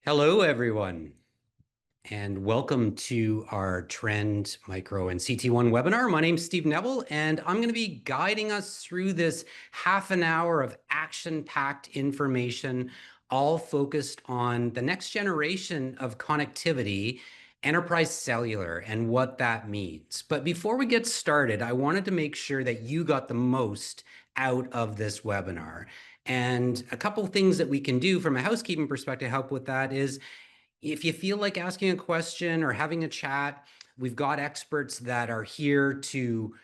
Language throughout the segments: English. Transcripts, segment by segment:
Hello, everyone, and welcome to our Trend Micro and CTOne webinar. My name is Steve Neville, and I'm going to be guiding us through this half an hour of action-packed information, all focused on the next generation of connectivity, enterprise cellular, and what that means. But before we get started, I wanted to make sure that you got the most out of this webinar. And a couple things that we can do from a housekeeping perspective to help with that is if you feel like asking a question or having a chat, we've got experts that are here to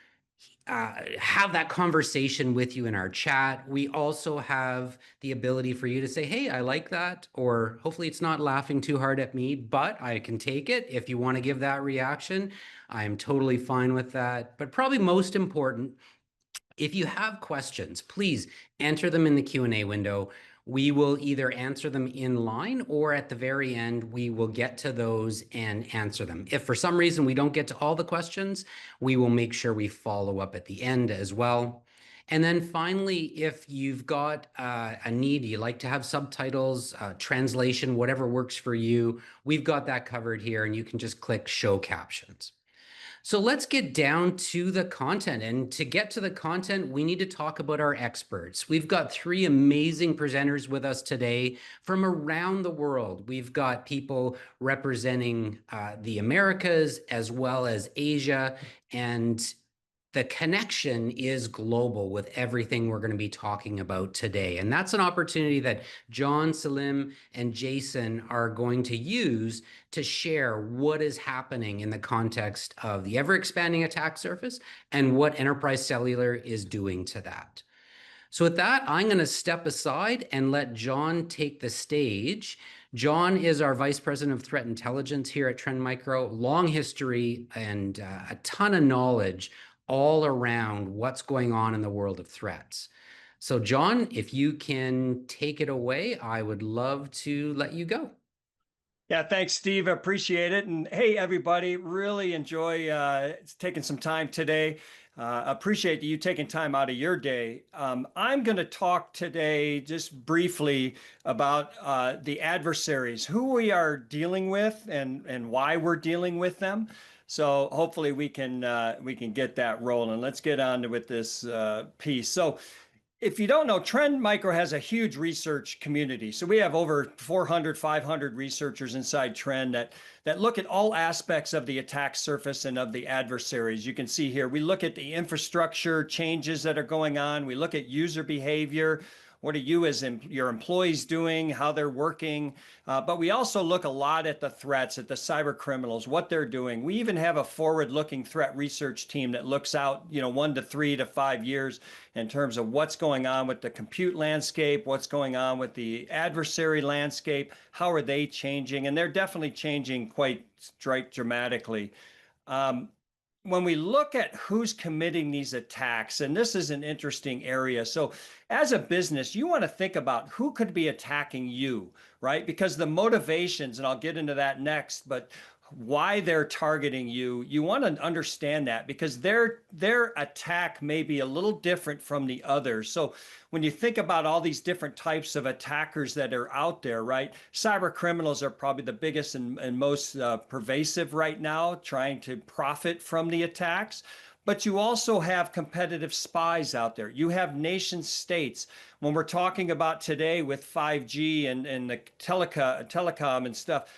have that conversation with you in our chat. We also have the ability for you to say, hey, I like that, or hopefully it's not laughing too hard at me, but I can take it. If you want to give that reaction, I am totally fine with that. But probably most important, if you have questions, please enter them in the Q&A window. We will either answer them in line or at the very end, we will get to those and answer them. If for some reason we don't get to all the questions, we will make sure we follow up at the end as well. And then finally, if you've got a need, you like to have subtitles, translation, whatever works for you, we've got that covered here, and you can just click show captions. So let's get down to the content. And to get to the content, we need to talk about our experts. We've got three amazing presenters with us today from around the world. We've got people representing the Americas as well as Asia, and the connection is global with everything we're going to be talking about today. And that's an opportunity that John, Salim, and Jason are going to use to share what is happening in the context of the ever-expanding attack surface and what enterprise cellular is doing to that. So with that, I'm going to step aside and let John take the stage. John is our Vice President of Threat Intelligence here at Trend Micro, long history and a ton of knowledge all around what's going on in the world of threats. So John, if you can take it away, I would love to let you go. Yeah, thanks, Steve. I appreciate it. And hey, everybody, really enjoy taking some time today. Appreciate you taking time out of your day. I'm going to talk today just briefly about the adversaries, who we are dealing with and why we're dealing with them. So hopefully we can get that rolling. Let's get on with this piece. So if you don't know, Trend Micro has a huge research community. So we have over 400, 500 researchers inside Trend that look at all aspects of the attack surface and of the adversaries. You can see here, we look at the infrastructure changes that are going on. We look at user behavior. What are you as your employees doing, how they're working? But we also look a lot at the threats, at the cyber criminals, what they're doing. We even have a forward-looking threat research team that looks out, 1 to 3 to 5 years in terms of what's going on with the compute landscape, what's going on with the adversary landscape, how are they changing? And they're definitely changing quite dramatically. When we look at who's committing these attacks, and this is an interesting area. So as a business, you want to think about who could be attacking you, right? Because the motivations, and I'll get into that next, but why they're targeting you, you want to understand that because their attack may be a little different from the others. So when you think about all these different types of attackers that are out there, right? Cyber criminals are probably the biggest and most pervasive right now, trying to profit from the attacks. But you also have competitive spies out there. You have nation states. When we're talking about today with 5G and the telecom and stuff,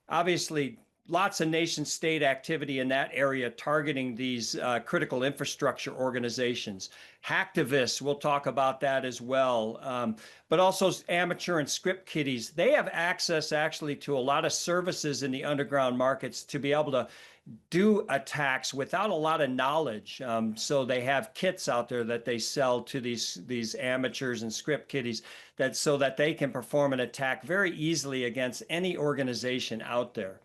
obviously lots of nation state activity in that area targeting these critical infrastructure organizations. Hacktivists, we'll talk about that as well. But also amateur and script kiddies. They have access actually to a lot of services in the underground markets to be able to do attacks without a lot of knowledge. So they have kits out there that they sell to these amateurs and script kiddies so that they can perform an attack very easily against any organization out there.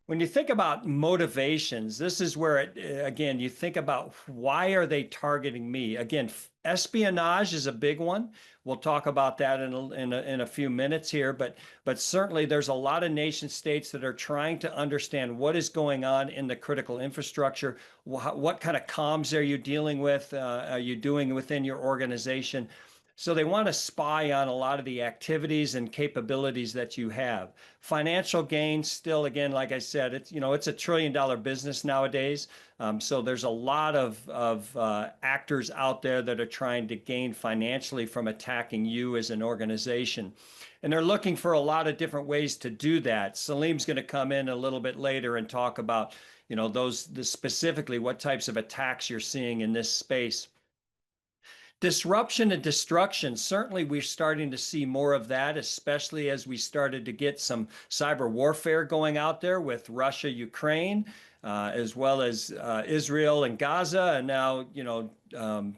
When you think about motivations, this is where again, you think about why are they targeting me? Again, espionage is a big one. We'll talk about that in a few minutes here, but certainly there's a lot of nation states that are trying to understand what is going on in the critical infrastructure. What kind of comms are you dealing with? Are you doing within your organization? So they want to spy on a lot of the activities and capabilities that you have. Financial gain still, again, like I said, it's a $1 trillion business nowadays. So there's a lot of actors out there that are trying to gain financially from attacking you as an organization. And they're looking for a lot of different ways to do that. Salim's going to come in a little bit later and talk about, specifically what types of attacks you're seeing in this space. Disruption and destruction, certainly we're starting to see more of that, especially as we started to get some cyber warfare going out there with Russia, Ukraine, as well as Israel and Gaza, and now,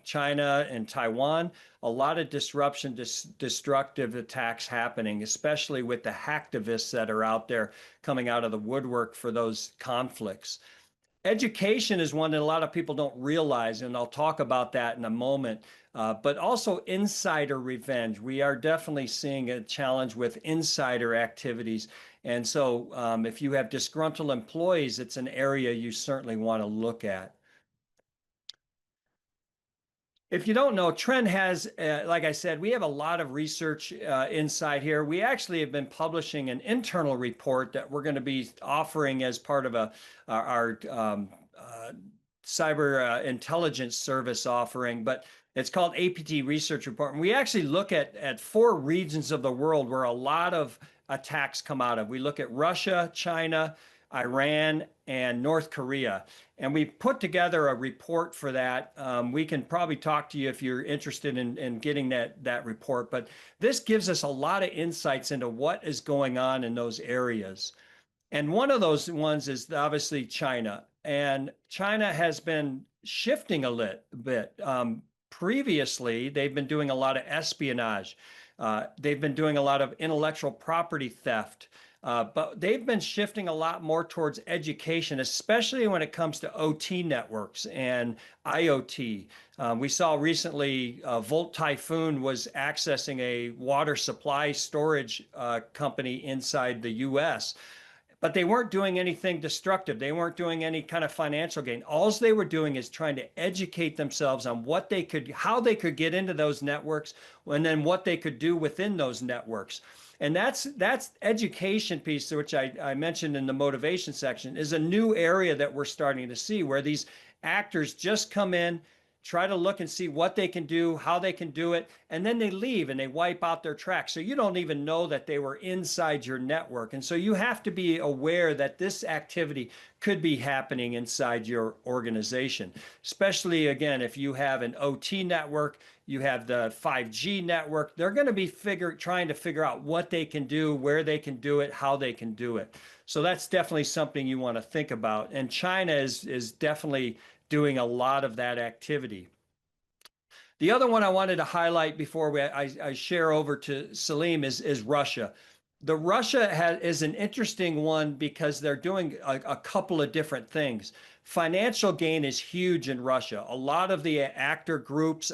China and Taiwan. A lot of disruption, destructive attacks happening, especially with the hacktivists that are out there coming out of the woodwork for those conflicts. Education is one that a lot of people don't realize, and I'll talk about that in a moment. But also insider revenge. We are definitely seeing a challenge with insider activities. And so if you have disgruntled employees, it's an area you certainly want to look at. If you don't know, Trend has, like I said, we have a lot of research inside here. We actually have been publishing an internal report that we're going to be offering as part of our cyber intelligence service offering, but it's called APT Research Report. And we actually look at 4 regions of the world where a lot of attacks come out of. We look at Russia, China, Iran, and North Korea. And we put together a report for that. We can probably talk to you if you're interested in getting that report. But this gives us a lot of insights into what is going on in those areas. And one of those ones is obviously China. And China has been shifting a little bit. Previously, they've been doing a lot of espionage. They've been doing a lot of intellectual property theft. But they've been shifting a lot more towards education, especially when it comes to OT networks and IoT. We saw recently Volt Typhoon was accessing a water supply storage company inside the US, but they weren't doing anything destructive. They weren't doing any kind of financial gain. All they were doing is trying to educate themselves on how they could get into those networks, and then what they could do within those networks. And that's education piece, which I mentioned in the motivation section, is a new area that we're starting to see where these actors just come in, try to look and see what they can do, how they can do it, and then they leave and they wipe out their track. So you don't even know that they were inside your network. And so you have to be aware that this activity could be happening inside your organization, especially, again, if you have an OT network, you have the 5G network. They're going to be trying to figure out what they can do, where they can do it, how they can do it. So that's definitely something you want to think about. And China is definitely doing a lot of that activity. The other one I wanted to highlight before I share over to Salim is Russia. The Russia is an interesting one because they're doing a couple of different things. Financial gain is huge in Russia. A lot of the actor groups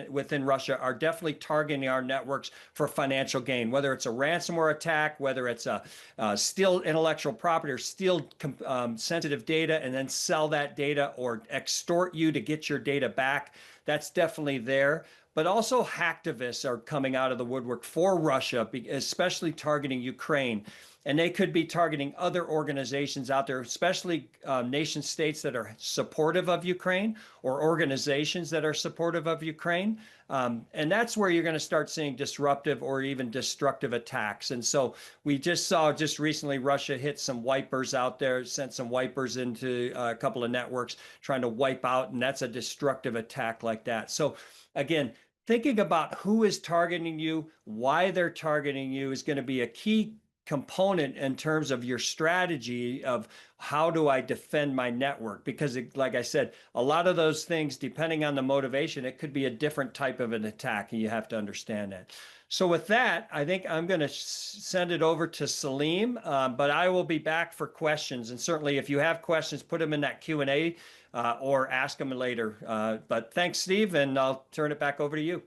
within Russia are definitely targeting our networks for financial gain, whether it's a ransomware attack, whether it's a steal intellectual property or steal sensitive data and then sell that data or extort you to get your data back. That's definitely there. But also hacktivists are coming out of the woodwork for Russia, especially targeting Ukraine. And they could be targeting other organizations out there, especially nation states that are supportive of Ukraine or organizations that are supportive of Ukraine. And that's where you're going to start seeing disruptive or even destructive attacks. And so we just saw recently Russia hit some wipers out there, sent some wipers into a couple of networks trying to wipe out. And that's a destructive attack like that. So again, thinking about who is targeting you, why they're targeting you is going to be a key component in terms of your strategy of how do I defend my network? Because like I said, a lot of those things, depending on the motivation, it could be a different type of an attack, and you have to understand that. So with that, I think I'm going to send it over to Salim, but I will be back for questions. And certainly if you have questions, put them in that Q&A or ask them later. But thanks, Steve, and I'll turn it back over to you.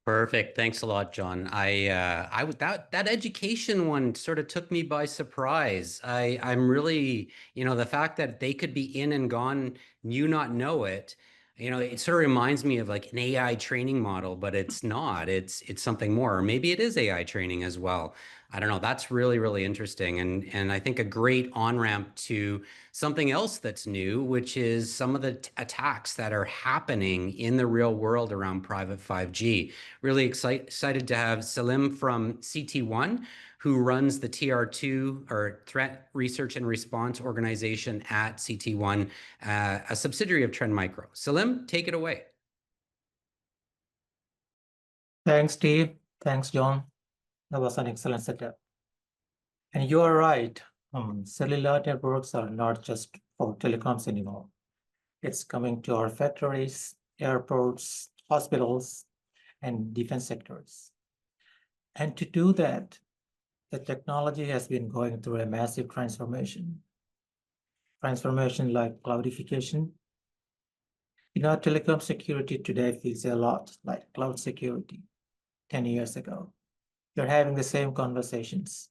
Perfect. Thanks a lot, John. That education one sort of took me by surprise. I'm really, the fact that they could be in and gone, you not know it. It sort of reminds me of like an AI training model, but it's not. It's something more. Or maybe it is AI training as well. I don't know. That's really, really interesting. And I think a great on-ramp to something else that's new, which is some of the attacks that are happening in the real world around private 5G. Really excited to have Salim from CTOne, who runs the TR2 or Threat Research and Response Organization at CTOne, a subsidiary of Trend Micro. Salim, take it away. Thanks, Steve. Thanks, John. That was an excellent setup. And you are right. Cellular networks are not just for telecoms anymore. It's coming to our factories, airports, hospitals, and defense sectors. And to do that, the technology has been going through a massive transformation. Transformation like cloudification. Telecom security today feels a lot like cloud security 10 years ago. You're having the same conversations.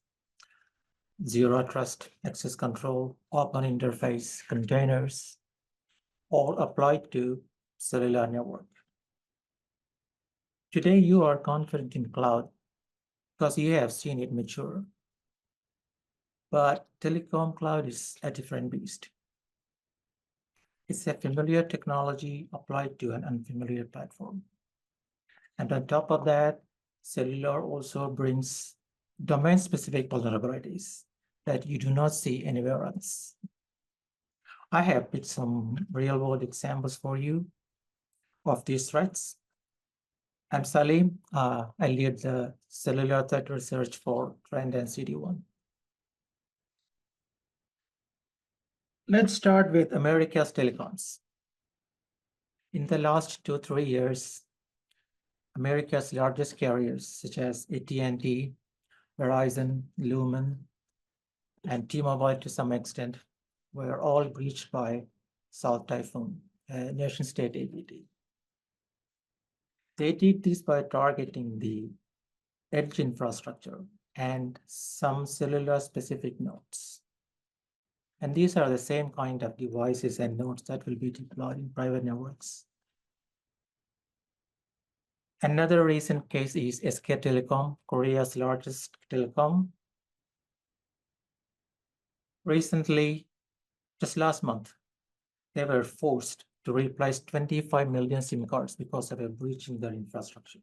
Zero trust, access control, open interface, containers, all applied to cellular network. Today, you are confident in cloud because you have seen it mature. But telecom cloud is a different beast. It's a familiar technology applied to an unfamiliar platform. And on top of that, cellular also brings domain-specific vulnerabilities that you do not see anywhere else. I have picked some real-world examples for you of these threats. I'm Salim. I lead the cellular threat research for Trend and CTOne. Let's start with America's telecoms. In the last 2-3 years, America's largest carriers, such as AT&T, Verizon, Lumen, and T-Mobile to some extent, were all breached by South Typhoon, a nation-state APT. They did this by targeting the edge infrastructure and some cellular-specific nodes. And these are the same kind of devices and nodes that will be deployed in private networks. Another recent case is SK Telecom, Korea's largest telecom. Recently, just last month, they were forced to replace 25 million SIM cards because of a breach in their infrastructure.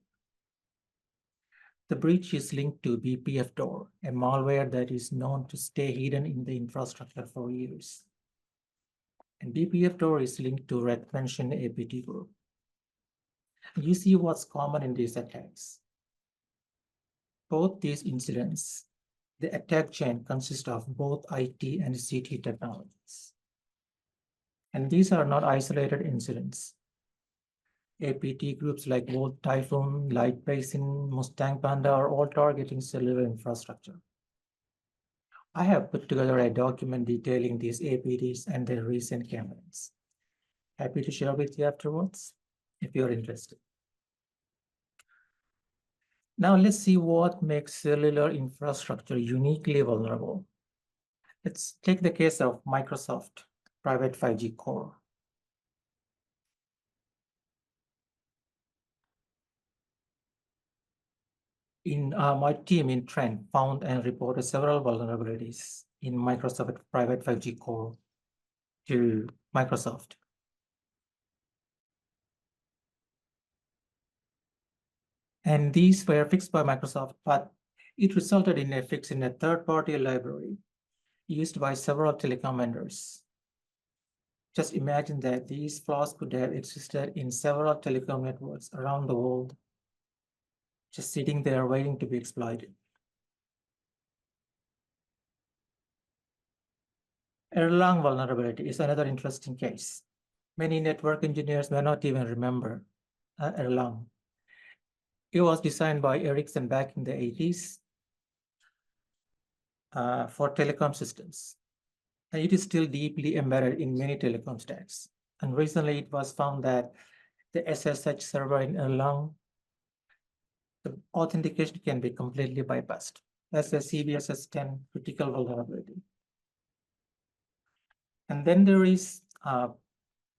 The breach is linked to BPF-Tor, a malware that is known to stay hidden in the infrastructure for years. And BPF-Tor is linked to red mentioned APT group. You see what's common in these attacks. Both these incidents, the attack chain consists of both IT and CT technologies. And these are not isolated incidents. APT groups like Volt Typhoon, Light Basin, Mustang Panda are all targeting cellular infrastructure. I have put together a document detailing these APTs and their recent campaigns. Happy to share with you afterwards if you're interested. Now let's see what makes cellular infrastructure uniquely vulnerable. Let's take the case of Microsoft Private 5G Core. My team in Trend found and reported several vulnerabilities in Microsoft Private 5G Core to Microsoft. And these were fixed by Microsoft, but it resulted in a fix in a third-party library used by several telecom vendors. Just imagine that these flaws could have existed in several telecom networks around the world, just sitting there waiting to be exploited. Erlang vulnerability is another interesting case. Many network engineers may not even remember Erlang. It was designed by Ericsson back in the 80s for telecom systems. And it is still deeply embedded in many telecom stacks. And recently it was found that the SSH server in Erlang, the authentication can be completely bypassed. That's a CVSS10 critical vulnerability. And then there is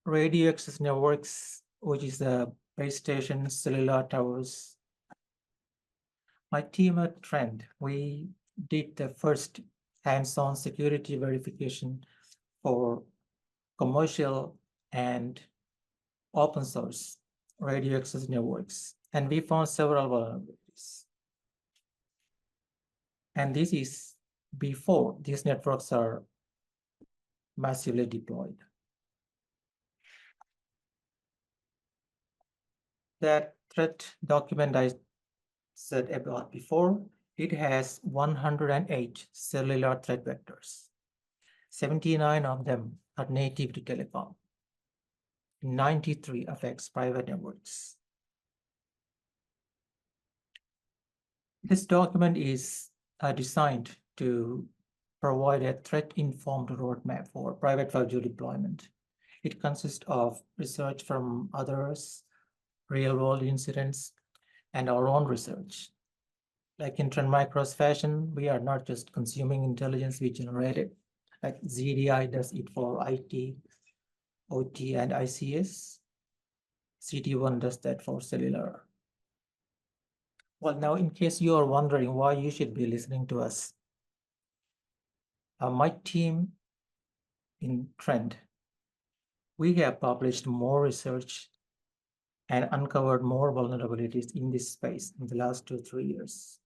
radio access networks, which is the base station, cellular towers. My team at Trend, we did the first hands-on security verification for commercial and open source radio access networks, and we found several vulnerabilities. And this is before these networks are massively deployed. That threat document I said about before, it has 108 cellular threat vectors. 79 of them are native to telecom. 93 affects private networks. This document is designed to provide a threat-informed roadmap for private 5G deployment. It consists of research from others, real-world incidents, and our own research. Like in Trend Micro's fashion, we are not just consuming intelligence we generated. Like ZDI does it for IT, OT, and ICS. CTOne does that for cellular. Well, now, in case you are wondering why you should be listening to us, my team in Trend, we have published more research and uncovered more vulnerabilities in this space in the last 2-3 years.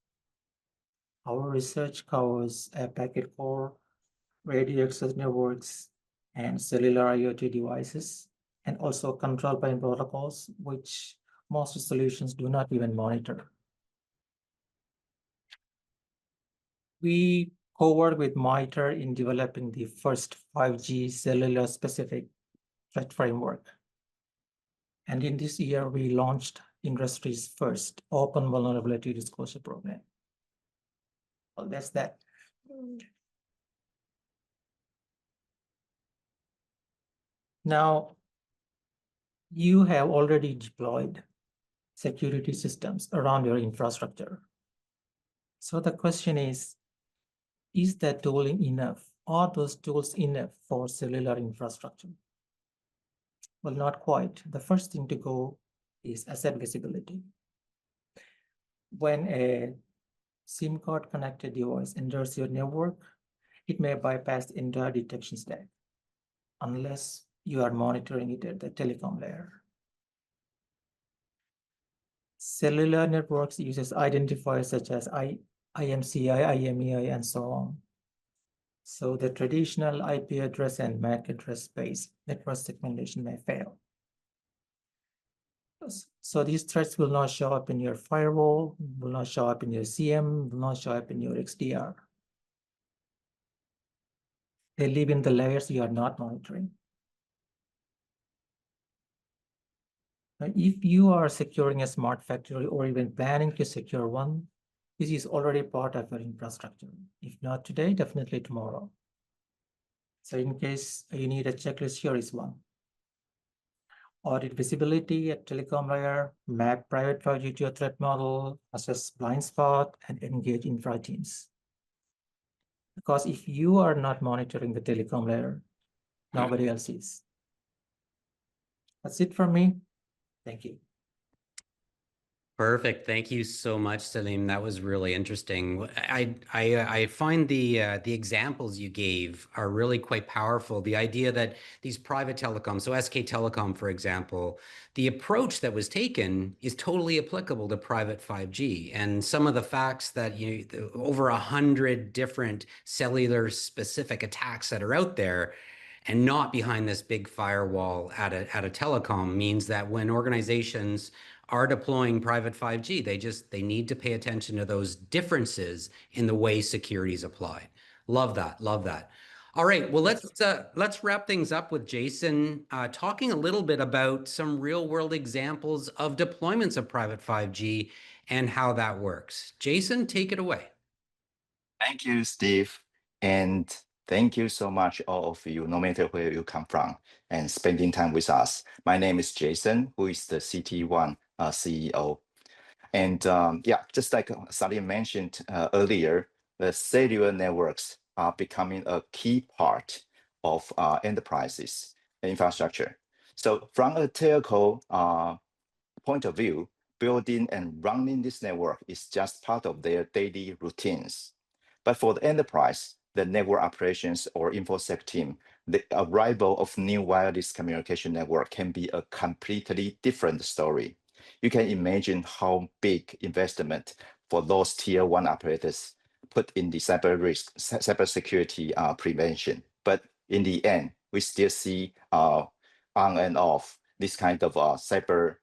Our research covers packet core, radio access networks, and cellular IoT devices, and also control plane protocols, which most solutions do not even monitor. We co-worked with MITRE in developing the first 5G cellular specific threat framework. And in this year, we launched industry's first open vulnerability disclosure program. Well, that's that. Now, you have already deployed security systems around your infrastructure. So the question is that tooling enough? Are those tools enough for cellular infrastructure? Well, not quite. The first thing to go is asset visibility. When a SIM card connected device enters your network, it may bypass the entire detection stack unless you are monitoring it at the telecom layer. Cellular networks uses identifiers such as IMCI, IMEI, and so on. So the traditional IP address and MAC address-based network segmentation may fail. So these threats will not show up in your firewall, will not show up in your CM, will not show up in your XDR. They live in the layers you are not monitoring. Now, if you are securing a smart factory or even planning to secure one, this is already part of your infrastructure. If not today, definitely tomorrow. So in case you need a checklist, here is one. Audit visibility at telecom layer, map private 5G to a threat model, assess blind spot, and engage infra teams. Because if you are not monitoring the telecom layer, nobody else is. That's it from me. Thank you. Perfect. Thank you so much, Salim. That was really interesting. I find the examples you gave are really quite powerful. The idea that these private telecoms, so SK Telecom, for example, the approach that was taken is totally applicable to private 5G. And some of the facts that over 100 different cellular specific attacks that are out there, and not behind this big firewall at a telecom, means that when organizations are deploying private 5G, they need to pay attention to those differences in the way security is applied. Love that. Love that. All right. Well, let's wrap things up with Jason talking a little bit about some real world examples of deployments of private 5G and how that works. Jason, take it away. Thank you, Steve. And thank you so much, all of you, no matter where you come from, and spending time with us. My name is Jason, who is the CTOne CEO. And yeah, just like Salim mentioned earlier, the cellular networks are becoming a key part of enterprises infrastructure. So from a telco point of view, building and running this network is just part of their daily routines. But for the enterprise, the network operations or InfoSec team, the arrival of new wireless communication network can be a completely different story. You can imagine how big investment for those tier one operators put in the cyber risk, cybersecurity prevention. But in the end, we still see on and off this kind of cyber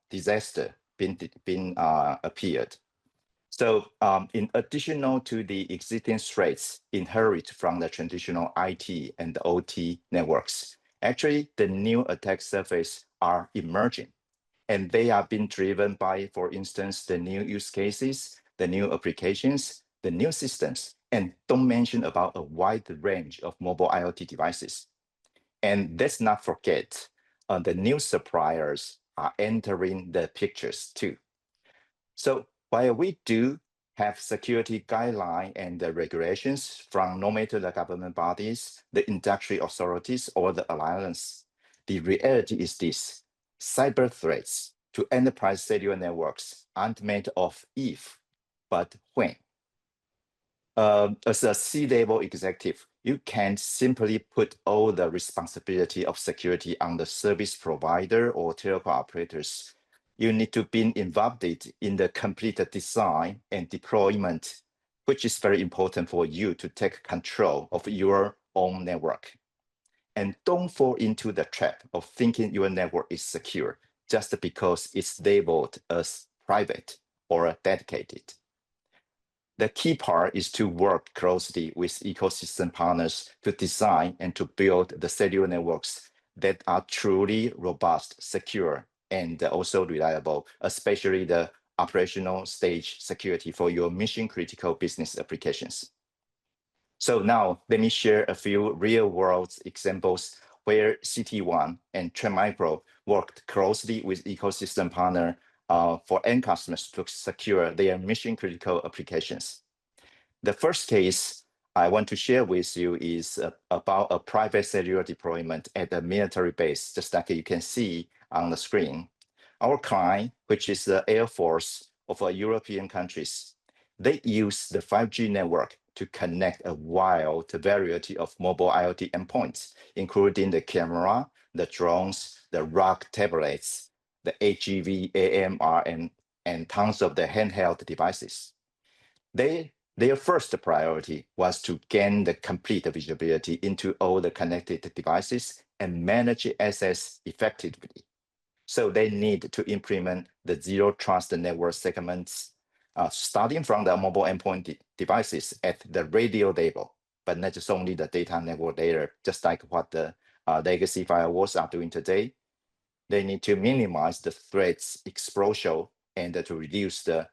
disaster being appeared. So in addition to the existing threats inherent from the traditional IT and the OT networks, actually the new attack surface are emerging. And they are being driven by, for instance, the new use cases, the new applications, the new systems, and don't mention about a wide range of mobile IoT devices. And let's not forget, the new suppliers are entering the pictures too. So while we do have security guidelines and the regulations from no matter the government bodies, the industry authorities, or the alliance, the reality is this: cyber threats to enterprise cellular networks aren't made of if, but when. As a C-level executive, you can't simply put all the responsibility of security on the service provider or telco operators. You need to be involved in the complete design and deployment, which is very important for you to take control of your own network. And don't fall into the trap of thinking your network is secure just because it's labeled as private or dedicated. The key part is to work closely with ecosystem partners to design and to build the cellular networks that are truly robust, secure, and also reliable, especially the operational stage security for your mission-critical business applications. So now let me share a few real-world examples where CTOne and Trend Micro worked closely with ecosystem partner for end customers to secure their mission-critical applications. The first case I want to share with you is about a private cellular deployment at a military base, just like you can see on the screen. Our client, which is the Air Force of European countries, they use the 5G network to connect a wide variety of mobile IoT endpoints, including the camera, the drones, the ROG tablets, the AGV, AMR, and tons of the handheld devices. Their first priority was to gain the complete visibility into all the connected devices and manage access effectively. So they need to implement the zero trust network segments, starting from the mobile endpoint devices at the radio level, but not just only the data network layer, just like what the legacy firewalls are doing today. They need to minimize the threats exposure and to reduce the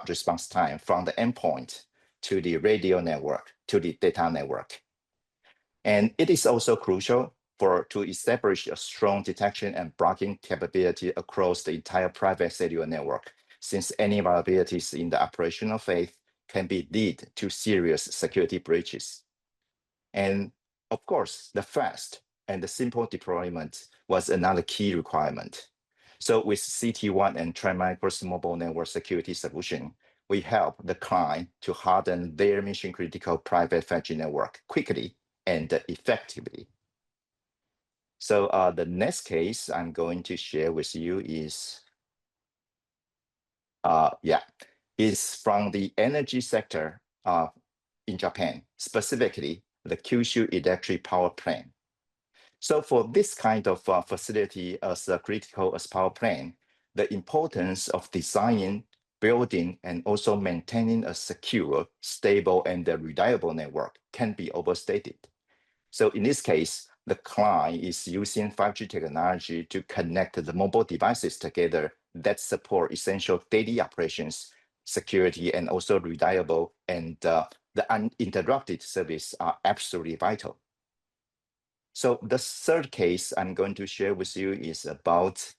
response time from the endpoint to the radio network, to the data network. And it is also crucial to establish a strong detection and blocking capability across the entire private cellular network, since any vulnerabilities in the operational phase can lead to serious security breaches. And of course, the fast and the simple deployment was another key requirement. So with CTOne and Trend Micro's mobile network security solution, we help the client to harden their mission-critical private 5G network quickly and effectively. So the next case I'm going to share with you is, is from the energy sector in Japan, specifically the Kyushu Electric Power Plant. So for this kind of facility as critical as power plant, the importance of designing, building, and also maintaining a secure, stable, and reliable network can be overstated. So in this case, the client is using 5G technology to connect the mobile devices together that support essential daily operations, security, and also reliable, and the uninterrupted service are absolutely vital. So the third case I'm going to share with you is about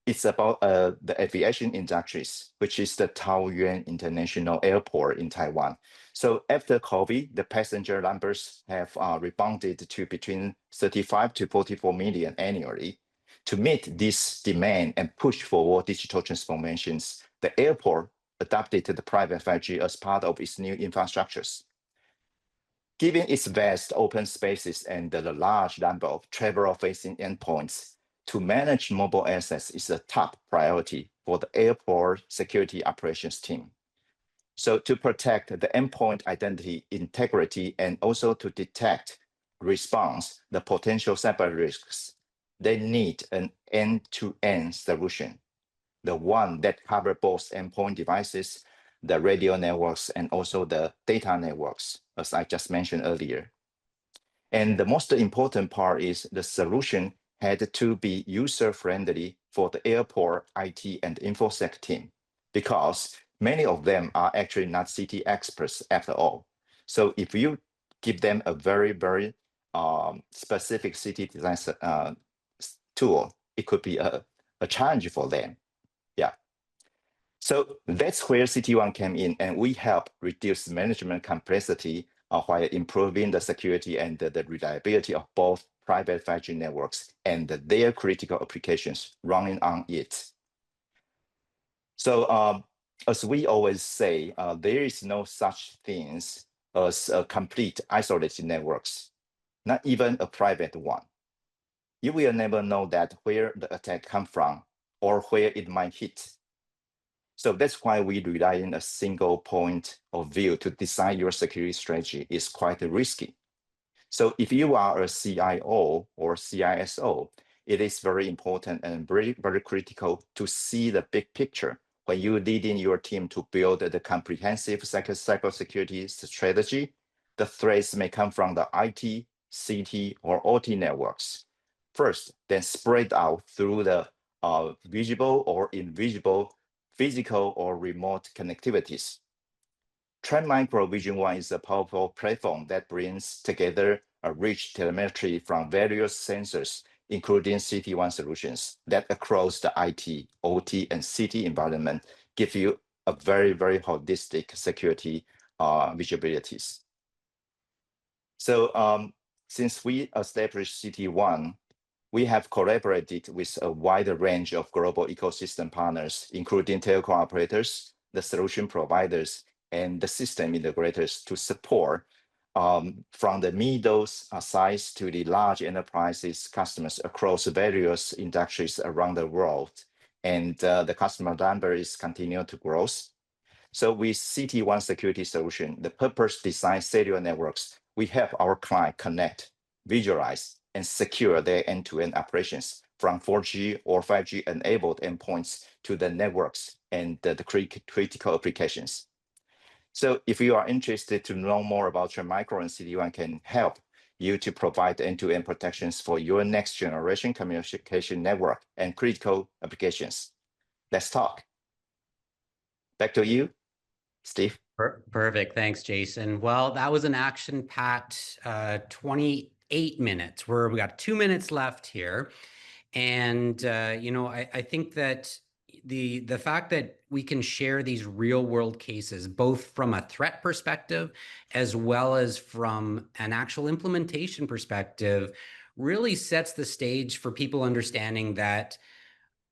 It's about the aviation industries, which is the Taoyuan International Airport in Taiwan. So after COVID, the passenger numbers have rebounded to between 35 to 44 million annually. To meet this demand and push forward digital transformations, the airport adopted the private 5G as part of its new infrastructures. Given its vast open spaces and the large number of traveler-facing endpoints, to manage mobile assets is a top priority for the airport security operations team. So to protect the endpoint identity integrity and also to detect, response, the potential cyber risks, they need an end-to-end solution, the one that covers both endpoint devices, the radio networks, and also the data networks, as I just mentioned earlier. And the most important part is the solution had to be user-friendly for the airport IT and InfoSec team, because many of them are actually not CT experts after all. So if you give them a very, very specific CT design tool, it could be a challenge for them. Yeah. So that's where CTOne came in, and we help reduce management complexity while improving the security and the reliability of both private 5G networks and their critical applications running on it. So as we always say, there is no such things as a complete isolated networks, not even a private one. You will never know that where the attack comes from or where it might hit. So that's why we rely on a single point of view to design your security strategy is quite risky. So if you are a CIO or CISO, it is very important and very, very critical to see the big picture when you're leading your team to build the comprehensive cybersecurity strategy. The threats may come from the IT, CT, or OT networks. First, then spread out through the visible or invisible physical or remote connectivities. Trend Micro Vision One is a powerful platform that brings together a rich telemetry from various sensors, including CT1 solutions that across the IT, OT, and CT environment give you a very, very holistic security visibilities. So since we established CT1, we have collaborated with a wide range of global ecosystem partners, including telco operators, the solution providers, and the system integrators to support from the middle size to the large enterprises customers across various industries around the world. And the customer number is continuing to grow. So with CT1 security solution, the purpose-designed cellular networks, we help our client connect, visualize, and secure their end-to-end operations from 4G or 5G enabled endpoints to the networks and the critical applications. So if you are interested to know more about Trend Micro and CTOne can help you to provide end-to-end protections for your next generation communication network and critical applications. Let's talk. Back to you, Steve. Perfect. Thanks, Jason. Well, that was an action-packed 28 minutes. We got 2 minutes left here. And, I think that the fact that we can share these real world cases, both from a threat perspective, as well as from an actual implementation perspective, really sets the stage for people understanding that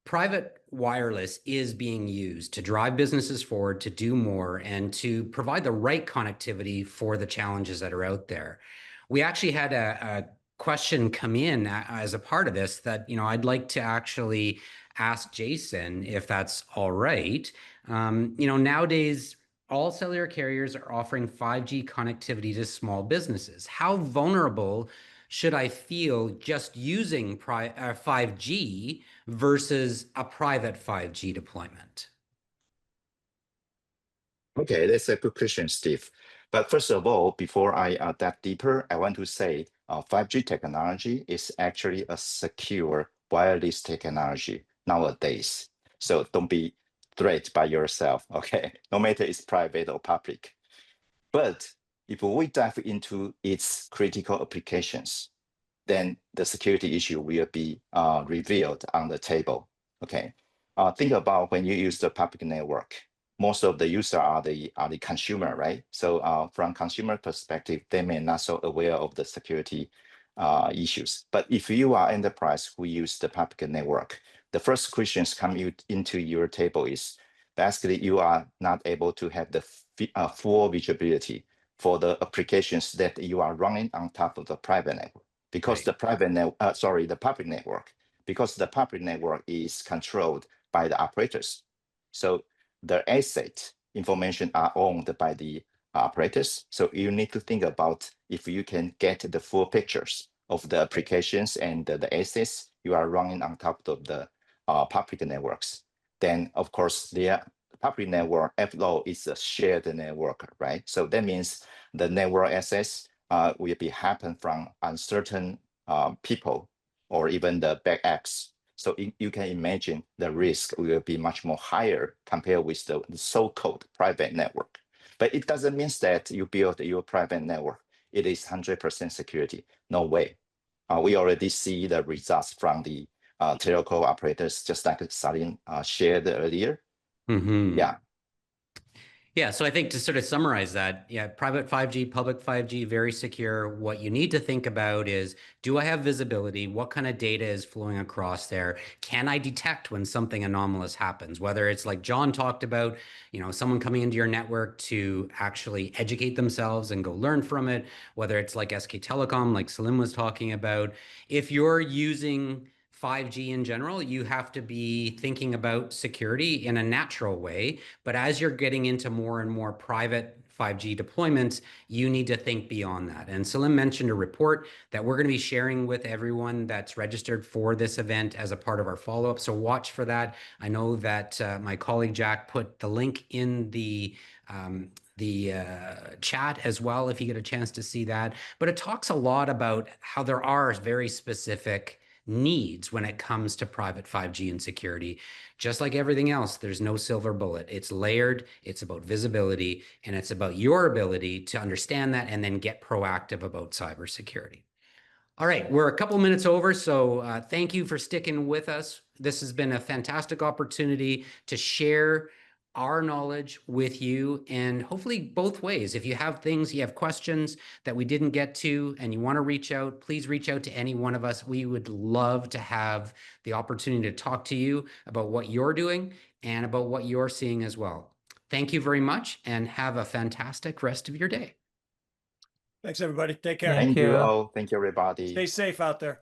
private wireless is being used to drive businesses forward, to do more, and to provide the right connectivity for the challenges that are out there. We actually had a question come in as a part of this that, I'd like to actually ask Jason if that's all right. Nowadays, all cellular carriers are offering 5G connectivity to small businesses. How vulnerable should I feel just using 5G versus a private 5G deployment? Okay, that's a good question, Steve. But first of all, before I dive deeper, I want to say 5G technology is actually a secure wireless technology nowadays. So don't be threatened by yourself, okay? No matter it's private or public. But if we dive into its critical applications, then the security issue will be revealed on the table, okay? think about when you use the public network, most of the users are the consumer, right? So from consumer perspective, they may not so aware of the security issues. But if you are enterprise who use the public network, the first questions come into your table is basically you are not able to have the full visibility for the applications that you are running on top of the private network, because the public network, because the public network is controlled by the operators. So the asset information are owned by the operators. So you need to think about if you can get the full pictures of the applications and the assets you are running on top of the public networks. Then, of course, the public network, after all, is a shared network, right? So that means the network access will be happen from uncertain people or even the back apps. So you can imagine the risk will be much more higher compared with the so-called private network. But it doesn't mean that you build your private network, it is 100% security. No way. We already see the results from the telco operators, just like Salim shared earlier. Mm-hmm. Yeah. Yeah, so I think to sort of summarize that, yeah, private 5G, public 5G, very secure. What you need to think about is, do I have visibility? What kind of data is flowing across there? Can I detect when something anomalous happens? Whether it's like John talked about, someone coming into your network to actually educate themselves and go learn from it, whether it's like SK Telecom, like Salim was talking about. If you're using 5G in general, you have to be thinking about security in a natural way. But as you're getting into more and more private 5G deployments, you need to think beyond that. And Salim mentioned a report that we're going to be sharing with everyone that's registered for this event as a part of our follow-up. So watch for that. I know that my colleague Jack put the link in the chat as well, if you get a chance to see that. But it talks a lot about how there are very specific needs when it comes to private 5G and security. Just like everything else, there's no silver bullet. It's layered, it's about visibility, and it's about your ability to understand that and then get proactive about cybersecurity. All right, we're a couple minutes over, so thank you for sticking with us. This has been a fantastic opportunity to share our knowledge with you, and hopefully both ways. If you have things, you have questions that we didn't get to and you want to reach out, please reach out to any one of us. We would love to have the opportunity to talk to you about what you're doing and about what you're seeing as well. Thank you very much and have a fantastic rest of your day. Thanks, everybody. Take care. Thank you all. Thank you, everybody. Stay safe out there.